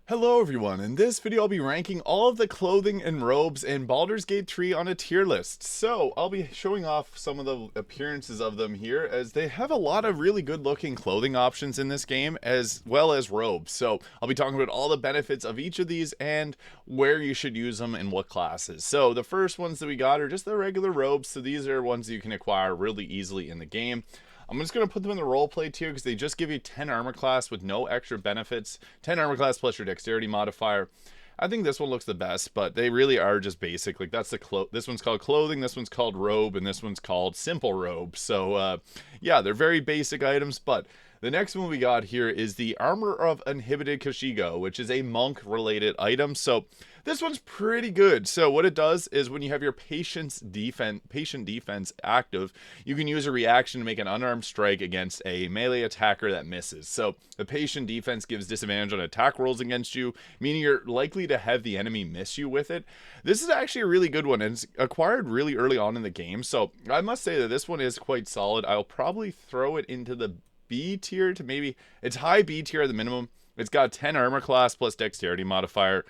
Hello everyone, in this video I'll be ranking all of the clothing and robes in Baldur's Gate 3 on a tier list. So I'll be showing off some of the appearances of them here, as they have a lot of really good looking clothing options in this game, as well as robes. So I'll be talking about all the benefits of each of these and where you should use them and what classes. So the first ones that we got are just the regular robes, so these are ones you can acquire really easily in the game. I'm just going to put them in the roleplay tier because they just give you 10 armor class with no extra benefits. 10 armor class plus your dexterity modifier. I think this one looks the best, but they really are just basic. Like, that's this one's called clothing, this one's called robe, and this one's called simple robe. So yeah, they're very basic items. But the next one we got here is the Armor of Inhibited Kashigo, which is a monk related item. So this one's pretty good. So what it does is when you have your patient defense active, you can use a reaction to make an unarmed strike against a melee attacker that misses. So the patient defense gives disadvantage on attack rolls against you, meaning you're likely to have the enemy miss you with it. This is actually a really good one, and it's acquired really early on in the game. So I must say that this one is quite solid. I'll probably throw it into the B tier to maybe, it's high B tier at the minimum. It's got 10 armor class plus dexterity modifier.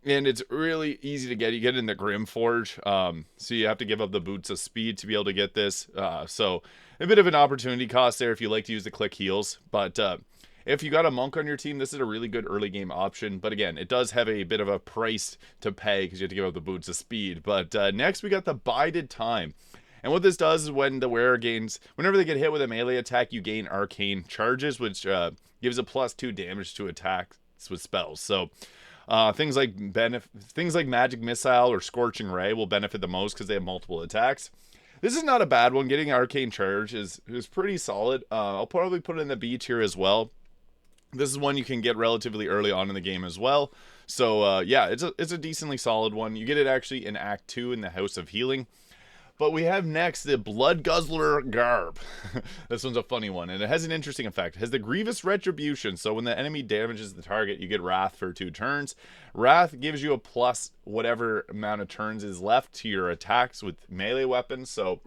And it's really easy to get. You get in the Grimforge, so you have to give up the boots of speed to be able to get this. So a bit of an opportunity cost there if you like to use the click heals. But if you got a monk on your team, this is a really good early game option. But again, it does have a bit of a price to pay because you have to give up the boots of speed. But next we got the Bided Time. And what this does is when the wearer gains, whenever they get hit with a melee attack, you gain arcane charges, which gives a +2 damage to attacks with spells. So things like magic missile or scorching ray will benefit the most because they have multiple attacks. This is not a bad one. Getting arcane charge is pretty solid. I'll probably put it in the B tier as well. This is one you can get relatively early on in the game as well. So yeah, it's a decently solid one. You get it actually in Act 2 in the House of Healing. But we have next the Blood Guzzler Garb. This one's a funny one, and it has an interesting effect. It has the Grievous Retribution, so when the enemy damages the target, you get Wrath for 2 turns. Wrath gives you a plus whatever amount of turns is left to your attacks with melee weapons, so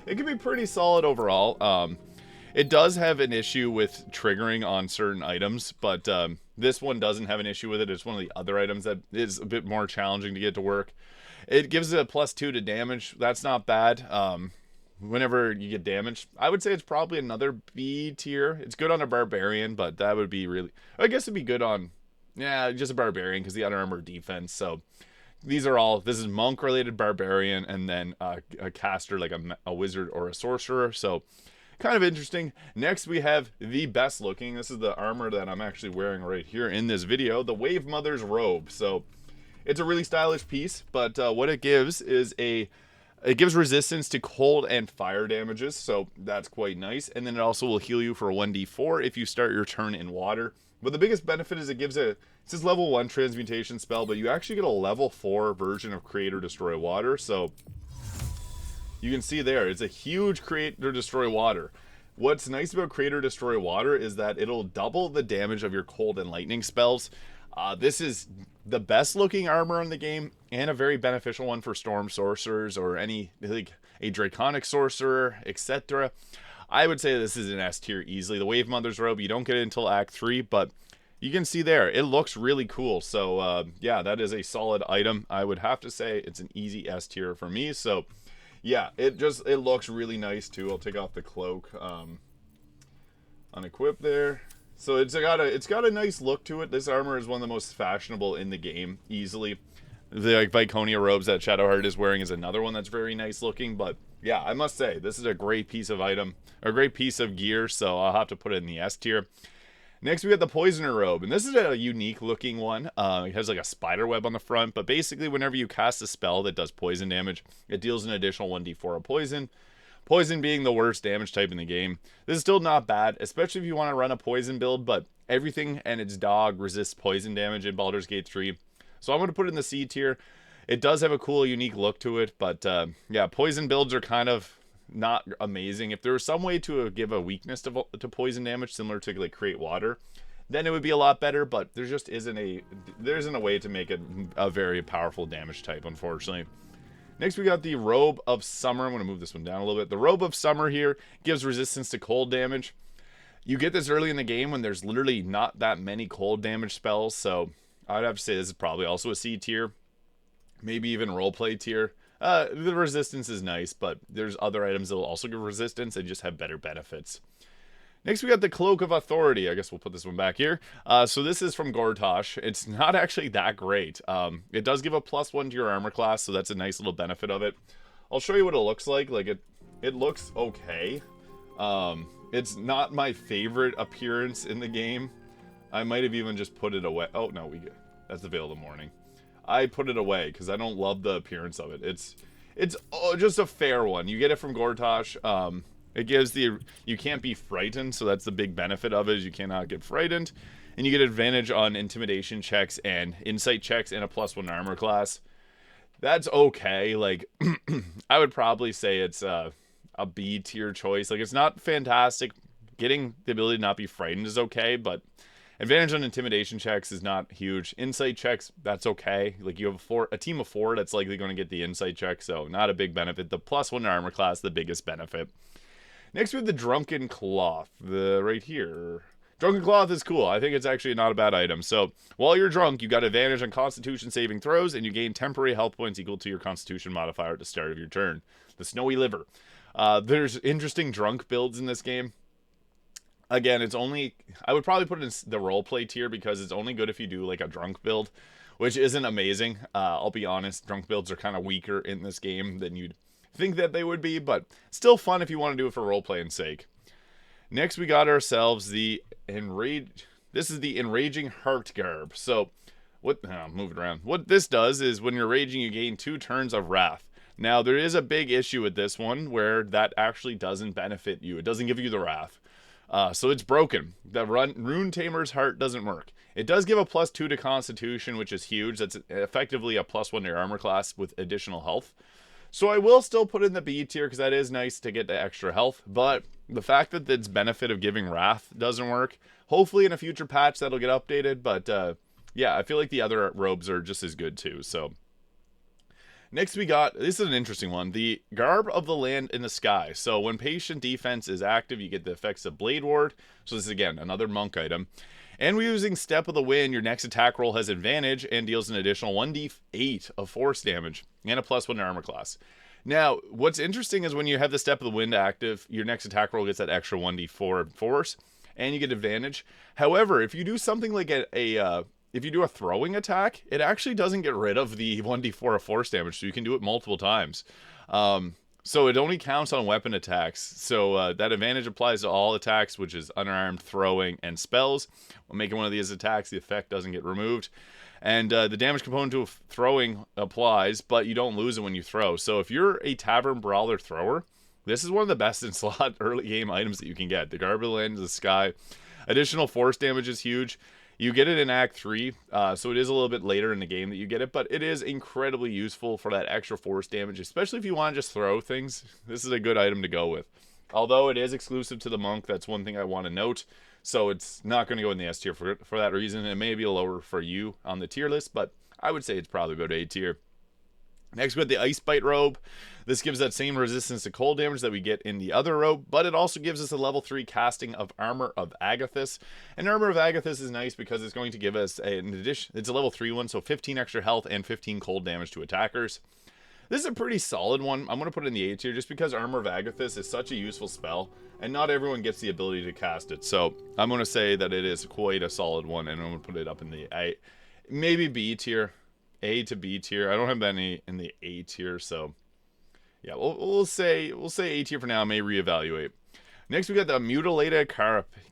it can be pretty solid overall. It does have an issue with triggering on certain items, but this one doesn't have an issue with it. It's one of the other items that is a bit more challenging to get to work. It gives it a +2 to damage. That's not bad. Whenever you get damaged, I would say it's probably another B tier. It's good on a barbarian, but that would be really, I guess it'd be good on, yeah, just a barbarian because the unarmored defense. So these are all, this is monk related barbarian, and then a caster like a wizard or a sorcerer. So kind of interesting. Next we have the best looking. This is the armor that I'm actually wearing right here in this video, the Wave Mother's Robe. So it's a really stylish piece, but what it gives is it gives resistance to cold and fire damages, so that's quite nice. And then it also will heal you for 1d4 if you start your turn in water. But the biggest benefit is it says level 1 transmutation spell, but you actually get a level 4 version of Create or Destroy Water. So you can see there, it's a huge Create or Destroy Water. What's nice about Create or Destroy Water is that it'll double the damage of your cold and lightning spells. This is the best looking armor in the game, and a very beneficial one for storm sorcerers or any, like a draconic sorcerer, etc. I would say this is an S tier easily. The Wave Mother's Robe, you don't get it until Act 3, but you can see there, it looks really cool. So yeah, that is a solid item. I would have to say it's an easy S tier for me. So yeah, it looks really nice too. I'll take off the cloak, unequip there. So it's got a nice look to it. This armor is one of the most fashionable in the game, easily. The Viconia robes that Shadowheart is wearing is another one that's very nice looking. But yeah, I must say, this is a great piece of item, a great piece of gear, so I'll have to put it in the S tier. Next we got the Poisoner Robe, and this is a unique looking one. It has like a spider web on the front, but basically whenever you cast a spell that does poison damage, it deals an additional 1d4 of poison. Poison being the worst damage type in the game. This is still not bad, especially if you want to run a poison build, but everything and its dog resists poison damage in Baldur's Gate 3. So I'm going to put it in the C tier. It does have a cool, unique look to it, but yeah, poison builds are kind of not amazing. If there was some way to give a weakness to poison damage, similar to like Create Water, then it would be a lot better, but there just isn't a way to make it a very powerful damage type, unfortunately. Next, we got the Robe of Summer. I'm going to move this one down a little bit. The Robe of Summer here gives resistance to cold damage. You get this early in the game when there's literally not that many cold damage spells, so I'd have to say this is probably also a C tier, maybe even roleplay tier. The resistance is nice, but there's other items that will also give resistance and just have better benefits. Next, we got the Cloak of Authority. I guess we'll put this one back here. So this is from Gortash. It's not actually that great. It does give a +1 to your armor class, so that's a nice little benefit of it. I'll show you what it looks like. Like it looks okay. It's not my favorite appearance in the game. I might have even just put it away. Oh, no, that's the Veil of the Morning. I put it away because I don't love the appearance of it. It's just a fair one. You get it from Gortash. It gives you can't be frightened, so that's the big benefit of it, is you cannot get frightened. And you get advantage on intimidation checks and insight checks and a +1 armor class. That's okay. Like, I would probably say it's a B tier choice. Like, it's not fantastic. Getting the ability to not be frightened is okay, but advantage on intimidation checks is not huge. Insight checks, that's okay. Like, you have a team of 4 that's likely going to get the insight check, so not a big benefit. The +1 armor class, the biggest benefit. Next, we have the Drunken Cloth, right here. Drunken Cloth is cool. I think it's actually not a bad item. So, while you're drunk, you got advantage on Constitution saving throws, and you gain temporary health points equal to your Constitution modifier at the start of your turn. The Snowy Liver. There's interesting drunk builds in this game. Again, I would probably put it in the roleplay tier because it's only good if you do like a drunk build, which isn't amazing. I'll be honest, drunk builds are kind of weaker in this game than you'd think that they would be, but still fun if you want to do it for roleplaying sake. Next, we got ourselves this is the Enraging Heart Garb. So, moving around. What this does is when you're raging, you gain 2 turns of wrath. Now, there is a big issue with this one where that actually doesn't benefit you. It doesn't give you the wrath. So it's broken. The Rune Tamer's Heart doesn't work. It does give a +2 to Constitution, which is huge. That's effectively a +1 to your armor class with additional health. So I will still put it in the B tier because that is nice to get the extra health. But the fact that its benefit of giving wrath doesn't work, hopefully in a future patch that'll get updated. But yeah, I feel like the other robes are just as good too. So next we got, this is an interesting one, the Garb of the Land in the Sky. So when Patient Defense is active, you get the effects of Blade Ward. So this is, again, another monk item. And we're using Step of the Wind. Your next attack roll has advantage and deals an additional 1d8 of force damage and a +1 armor class. Now, what's interesting is when you have the Step of the Wind active, your next attack roll gets that extra 1d4 force, and you get advantage. However, if you do something like if you do a throwing attack, it actually doesn't get rid of the 1d4 of force damage, so you can do it multiple times. So it only counts on weapon attacks. So that advantage applies to all attacks, which is unarmed, throwing, and spells. When making one of these attacks, the effect doesn't get removed. And the damage component to throwing applies, but you don't lose it when you throw. So if you're a Tavern Brawler thrower, this is one of the best in slot early game items that you can get. The Garb of the Land in the Sky. Additional force damage is huge. You get it in Act 3, so it is a little bit later in the game that you get it, but it is incredibly useful for that extra force damage, especially if you want to just throw things. This is a good item to go with. Although it is exclusive to the monk, that's one thing I want to note, so it's not going to go in the S tier for that reason. It may be lower for you on the tier list, but I would say it's probably go to A tier. Next, we have the Ice Bite Robe. This gives that same resistance to cold damage that we get in the other robe, but it also gives us a level 3 casting of Armor of Agathis. And Armor of Agathis is nice because it's going to give us an addition. It's a level 3 one, so 15 extra health and 15 cold damage to attackers. This is a pretty solid one. I'm going to put it in the A tier just because Armor of Agathis is such a useful spell, and not everyone gets the ability to cast it. So I'm going to say that it is quite a solid one, and I'm going to put it up in the A, maybe B tier. A to B tier. I don't have any in the A tier, so yeah, we'll say A tier for now. May reevaluate. Next, we got the Mutilated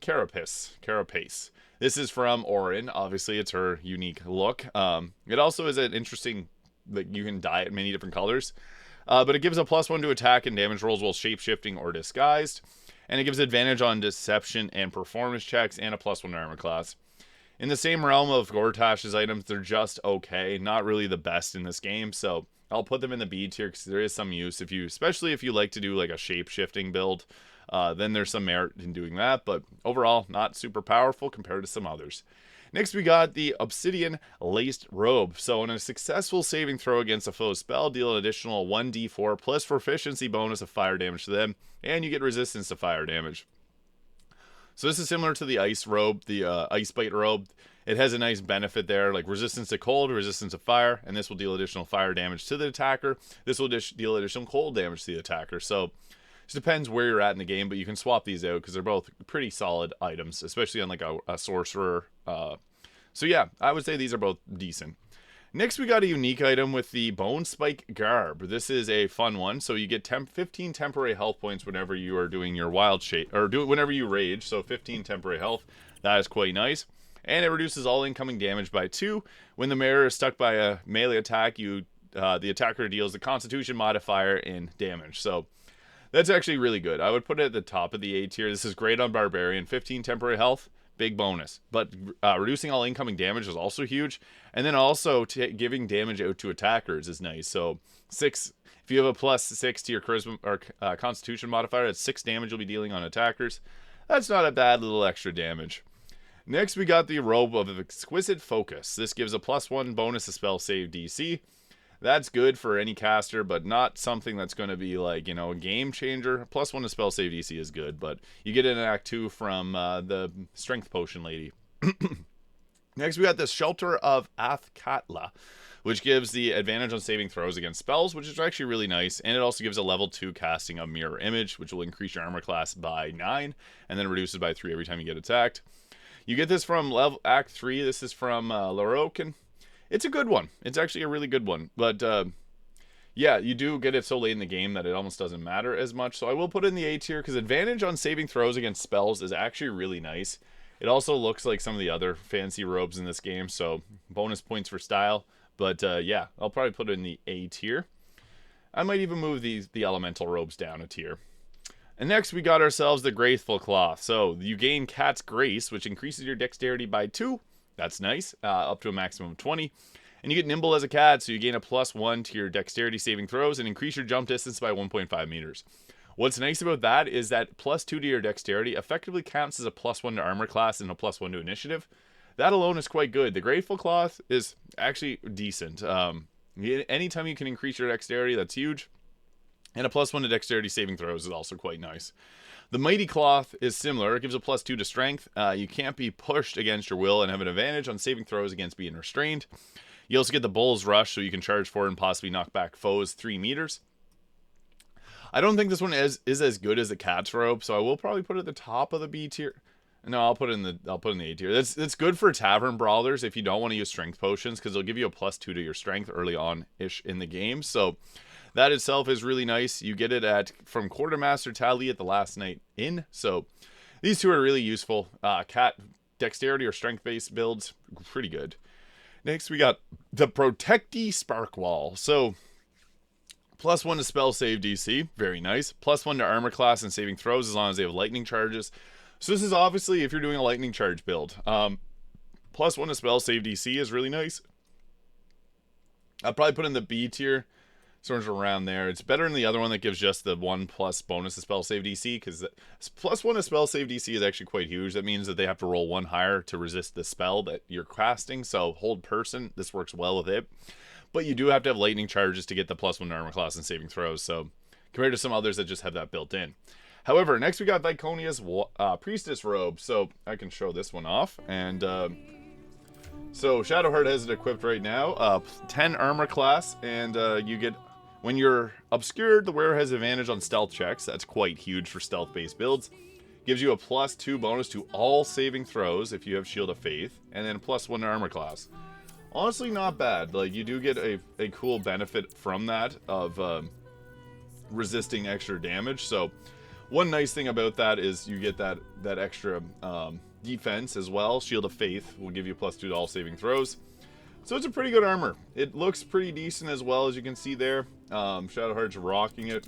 Carapace. This is from Orin. Obviously, it's her unique look. It also is an interesting, like, you can dye it many different colors, but it gives a +1 to attack and damage rolls while shape-shifting or disguised, and it gives advantage on deception and performance checks and a +1 armor class. In the same realm of Gortash's items, they're just okay. Not really the best in this game, so I'll put them in the B tier because there is some use. Especially if you like to do like a shape-shifting build, then there's some merit in doing that. But overall, not super powerful compared to some others. Next, we got the Obsidian Laced Robe. So on a successful saving throw against a foe spell, deal an additional 1d4 plus proficiency bonus of fire damage to them, and you get resistance to fire damage. So this is similar to the ice robe, the ice bite robe. It has a nice benefit there, like resistance to cold, resistance to fire, and this will deal additional fire damage to the attacker. This will deal additional cold damage to the attacker. So it depends where you're at in the game, but you can swap these out because they're both pretty solid items, especially on like a sorcerer. So yeah, I would say these are both decent. Next, we got a unique item with the Bone Spike Garb. This is a fun one. So you get 15 temporary health points whenever you are doing your wild shape, or whenever you rage. So 15 temporary health. That is quite nice. And it reduces all incoming damage by 2. When the mirror is stuck by a melee attack, the attacker deals the Constitution modifier in damage. So that's actually really good. I would put it at the top of the A tier. This is great on Barbarian. 15 temporary health. Big bonus. But reducing all incoming damage is also huge. And then also giving damage out to attackers is nice. So 6, if you have a +6 to your charisma or constitution modifier, that's 6 damage you'll be dealing on attackers. That's not a bad little extra damage. Next, we got the Robe of Exquisite Focus. This gives a +1 bonus to spell save DC. That's good for any caster, but not something that's going to be like, you know, a game changer. +1 to spell save DC is good, but you get it in Act 2 from the Strength Potion lady. Next, we got the Shelter of Athkatla, which gives the advantage on saving throws against spells, which is actually really nice. And it also gives a level 2 casting of Mirror Image, which will increase your armor class by 9, and then reduces by 3 every time you get attacked. You get this from Act 3. This is from Drunken. It's a good one. It's actually a really good one. But, yeah, you do get it so late in the game that it almost doesn't matter as much. So I will put it in the A tier because advantage on saving throws against spells is actually really nice. It also looks like some of the other fancy robes in this game, so bonus points for style. But, yeah, I'll probably put it in the A tier. I might even move the elemental robes down a tier. And next, we got ourselves the Graceful Cloth. So you gain Cat's Grace, which increases your dexterity by 2. That's nice, up to a maximum of 20. And you get nimble as a cat, so you gain a +1 to your dexterity saving throws and increase your jump distance by 1.5 meters. What's nice about that is that +2 to your dexterity effectively counts as a +1 to armor class and a +1 to initiative. That alone is quite good. The Grateful Cloth is actually decent. Anytime you can increase your dexterity, that's huge. And a +1 to dexterity saving throws is also quite nice. The Mighty Cloth is similar. It gives a +2 to strength. You can't be pushed against your will and have an advantage on saving throws against being restrained. You also get the Bull's Rush, so you can charge forward and possibly knock back foes 3 meters. I don't think this one is as good as the Cat's Robe, so I will probably put it at the top of the B tier. No, I'll put it in the A tier. That's good for tavern brawlers if you don't want to use strength potions, because they'll give you a +2 to your strength early on-ish in the game. So that itself is really nice. You get it from Quartermaster Tally at the last night in. So these two are really useful. Cat dexterity or strength-based builds, pretty good. Next, we got the Protecty Spark Wall. So +1 to spell save DC, very nice. +1 to armor class and saving throws as long as they have lightning charges. So this is obviously if you're doing a lightning charge build. +1 to spell save DC is really nice. I'll probably put in the B tier, sort of around there. It's better than the other one that gives just the 1+ bonus to spell save DC, because +1 to spell save DC is actually quite huge. That means that they have to roll 1 higher to resist the spell that you're casting. So hold person, this works well with it. But you do have to have lightning charges to get the +1 to armor class and saving throws. So compared to some others that just have that built in. However, next we got Viconia's priestess robe. So I can show this one off. And so Shadowheart has it equipped right now. 10 armor class, and you get, when you're obscured, the wearer has advantage on stealth checks. That's quite huge for stealth-based builds. Gives you a +2 bonus to all saving throws if you have Shield of Faith, and then +1 to armor class. Honestly, not bad. Like, you do get a cool benefit from that of resisting extra damage. So one nice thing about that is you get that extra defense as well. Shield of Faith will give you +2 to all saving throws. So it's a pretty good armor. It looks pretty decent as well, as you can see there. Shadowheart's rocking it.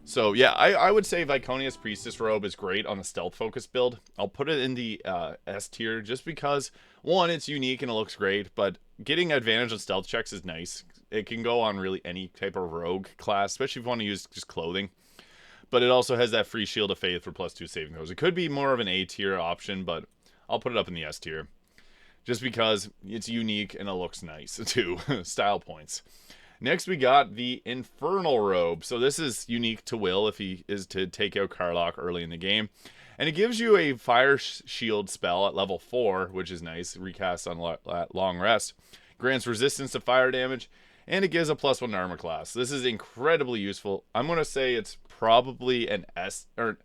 So yeah, I would say Viconia's priestess robe is great on a stealth focused build. I'll put it in the S tier just because, one, it's unique and it looks great, but getting advantage on stealth checks is nice. It can go on really any type of rogue class, especially if you want to use just clothing. But it also has that free Shield of Faith for +2 saving throws. It could be more of an A tier option, but I'll put it up in the S tier. Just because it's unique and it looks nice too. Style points. Next we got the Infernal robe. So this is unique to Will if he is to take out Karlach early in the game. And it gives you a fire shield spell at level 4, which is nice. Recast on long rest. Grants resistance to fire damage. And it gives a +1 armor class. This is incredibly useful. I'm going to say it's probably an S, or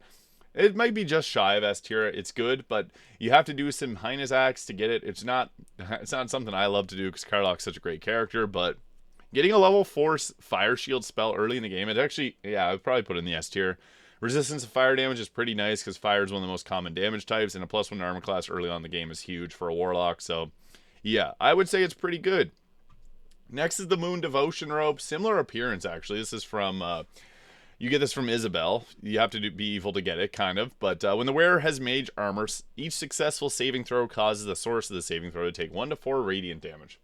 it might be just shy of S tier. It's good, but you have to do some heinous acts to get it. It's not something I love to do because Karlach's such a great character, but getting a level 4 fire shield spell early in the game, it actually, yeah, I'd probably put it in the S tier. Resistance to fire damage is pretty nice because fire is one of the most common damage types, and a +1 armor class early on in the game is huge for a warlock. So, yeah, I would say it's pretty good. Next is the Moon Devotion Robe. Similar appearance, actually. This is from, you get this from Isabel. You have to be evil to get it, kind of. But when the wearer has mage armor, each successful saving throw causes the source of the saving throw to take 1 to 4 radiant damage.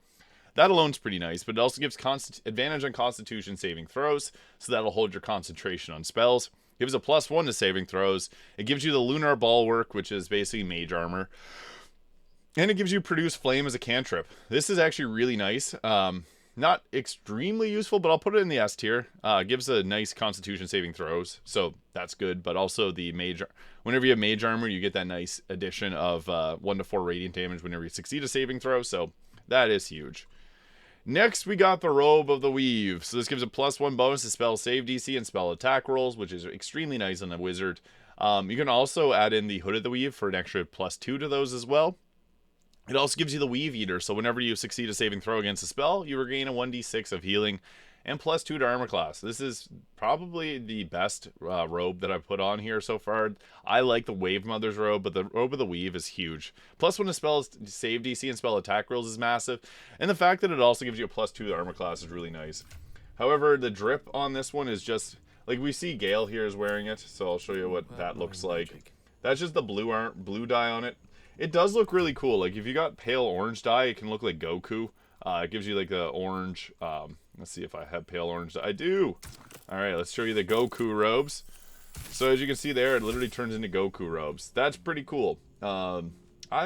That alone's pretty nice, but it also gives advantage on constitution saving throws, so that'll hold your concentration on spells. Gives a +1 to saving throws. It gives you the Lunar Bulwark, which is basically mage armor. And it gives you Produce Flame as a cantrip. This is actually really nice. Not extremely useful, but I'll put it in the S tier. Gives a nice constitution saving throws, so that's good. But also the mage, whenever you have mage armor, you get that nice addition of 1 to 4 radiant damage whenever you succeed a saving throw, so that is huge. Next, we got the Robe of the Weave. So this gives a +1 bonus to spell save DC and spell attack rolls, which is extremely nice on a wizard. You can also add in the Hood of the Weave for an extra +2 to those as well. It also gives you the Weave Eater, so whenever you succeed a saving throw against a spell, you regain a 1d6 of healing and +2 to armor class. This is probably the best robe that I've put on here so far. I like the Wave Mother's robe, but the Robe of the Weave is huge. +1 to spell save DC and spell attack rolls is massive, and the fact that it also gives you a +2 to armor class is really nice. However, the drip on this one is just, like we see Gale here is wearing it, so I'll show you what that looks like. That's just the blue dye on it. It does look really cool. Like, if you got pale orange dye, it can look like Goku. It gives you, like, the orange... let's see if I have pale orange dye. I do! Alright, let's show you the Goku robes. So, as you can see there, it literally turns into Goku robes. That's pretty cool. I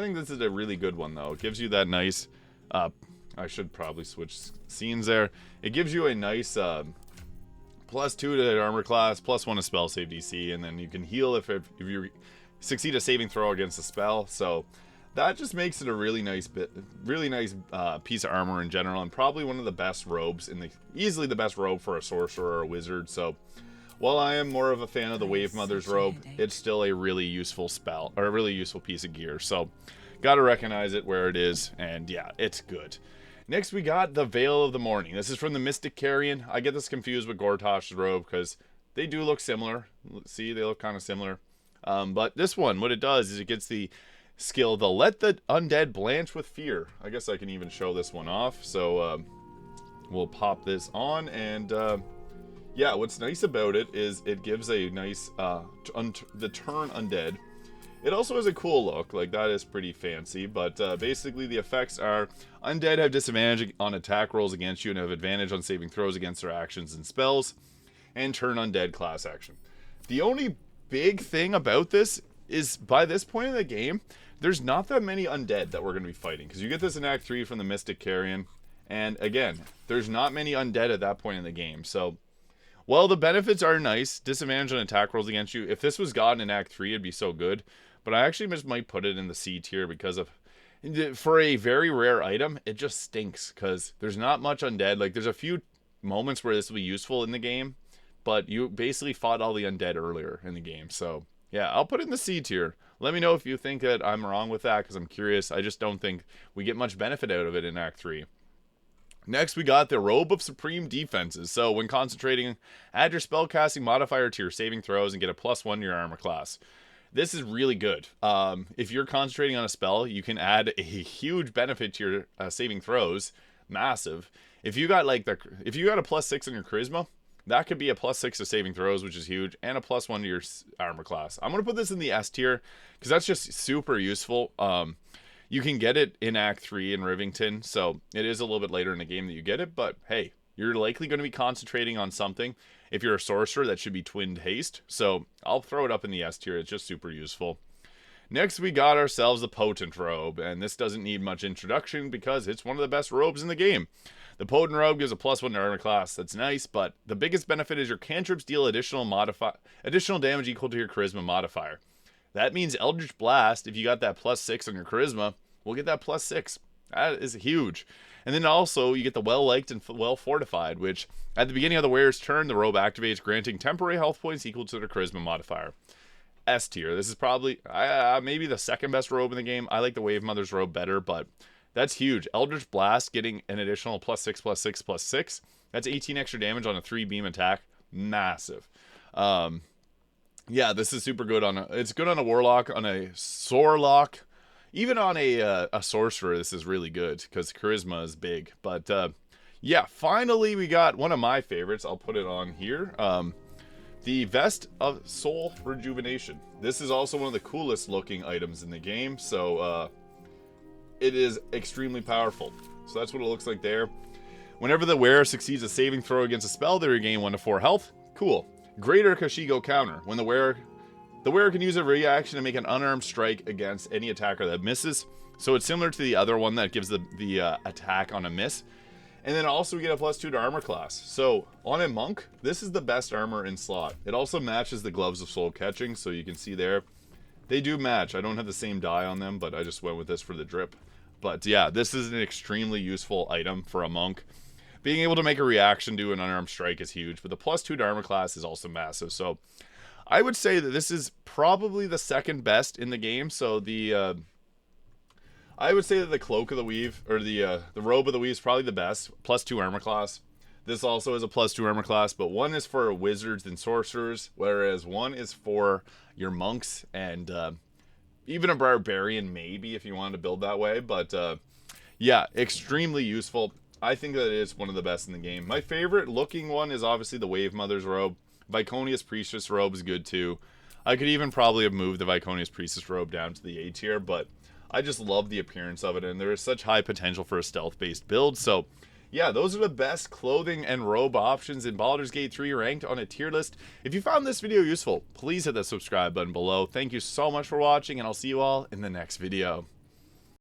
think this is a really good one, though. It gives you that nice... I should probably switch scenes there. It gives you a nice... +2 to the armor class, +1 to spell save DC, and then you can heal if you succeed a saving throw against a spell. So that just makes it a really nice piece of armor in general, and probably one of the best robes easily the best robe for a sorcerer or a wizard. So while I am more of a fan of the Wave Mother's robe, it's still a really useful spell, or a really useful piece of gear. So gotta recognize it where it is, and yeah, it's good. Next, we got the Veil of the Morning. This is from the Mystic Carrion. I get this confused with Gortosh's robe because they do look similar. See, they look kind of similar. But this one, what it does is it gets the skill, the Let the Undead Blanch with Fear. I guess I can even show this one off. So we'll pop this on, and yeah, what's nice about it is it gives a nice the turn undead. It also has a cool look, like that is pretty fancy, but basically the effects are undead have disadvantage on attack rolls against you and have advantage on saving throws against their actions and spells, and turn undead class action. The only big thing about this is by this point in the game, there's not that many undead that we're going to be fighting, because you get this in Act 3 from the Mystic Carrion, and again, there's not many undead at that point in the game, so while the benefits are nice, disadvantage on attack rolls against you, if this was gotten in Act 3, it'd be so good. But I actually just might put it in the C tier because of, for a very rare item, it just stinks because there's not much undead. Like, there's a few moments where this will be useful in the game, but you basically fought all the undead earlier in the game. So, yeah, I'll put it in the C tier. Let me know if you think that I'm wrong with that because I'm curious. I just don't think we get much benefit out of it in Act 3. Next, we got the Robe of Supreme Defenses. So, when concentrating, add your spellcasting modifier to your saving throws and get a +1 to your armor class. This is really good. If you're concentrating on a spell, you can add a huge benefit to your saving throws. Massive. If you got if you got a +6 in your charisma, that could be a +6 to saving throws, which is huge, and a +1 to your armor class. I'm gonna put this in the S tier because that's just super useful. You can get it in Act 3 in Rivington, so it is a little bit later in the game that you get it, but hey, you're likely going to be concentrating on something. If you're a sorcerer, that should be twinned haste, so I'll throw it up in the S tier. It's just super useful. Next, we got ourselves the Potent Robe, and this doesn't need much introduction because it's one of the best robes in the game. The Potent Robe gives a +1 to armor class. That's nice, but the biggest benefit is your cantrips deal additional damage equal to your charisma modifier. That means Eldritch Blast, if you got that +6 on your charisma, will get that +6. That is huge. And then also, you get the well-liked and well-fortified, which at the beginning of the wearer's turn, the robe activates, granting temporary health points equal to their charisma modifier. S tier. This is probably maybe the second best robe in the game. I like the Wave Mother's robe better, but that's huge. Eldritch Blast getting an additional +6, +6, +6. That's 18 extra damage on a 3-beam attack. Massive. Yeah, this is super good on it's good on a Warlock, on a Sorlock, even on a Sorcerer. This is really good because charisma is big. But yeah, finally we got one of my favorites. I'll put it on here. The Vest of Soul Rejuvenation. This is also one of the coolest looking items in the game, so it is extremely powerful. So that's what it looks like there. Whenever the wearer succeeds a saving throw against a spell, they regain 1 to 4 health. Cool. Greater Kashigo counter. When the wearer can use a reaction to make an unarmed strike against any attacker that misses. So it's similar to the other one that gives the attack on a miss. And then also we get a +2 to armor class. So on a monk, this is the best armor in slot. It also matches the gloves of soul catching, so you can see there. They do match. I don't have the same dye on them, but I just went with this for the drip. But yeah, this is an extremely useful item for a monk. Being able to make a reaction to an unarmed strike is huge, but the +2 to armor class is also massive. So I would say that this is probably the second best in the game. So I would say that the Cloak of the Weave, or the Robe of the Weave, is probably the best. +2 armor class. This also is a +2 armor class, but one is for wizards and sorcerers, whereas one is for your monks and even a barbarian, maybe, if you wanted to build that way. But yeah, extremely useful. I think that it is one of the best in the game. My favorite looking one is obviously the Wave Mother's robe. Viconia's priestess robe is good too. I could even probably have moved the Viconia's priestess robe down to the A tier, but I just love the appearance of it, and there is such high potential for a stealth-based build. So yeah, those are the best clothing and robe options in Baldur's Gate 3 ranked on a tier list. If you found this video useful, please hit that subscribe button below. Thank you so much for watching, and I'll see you all in the next video.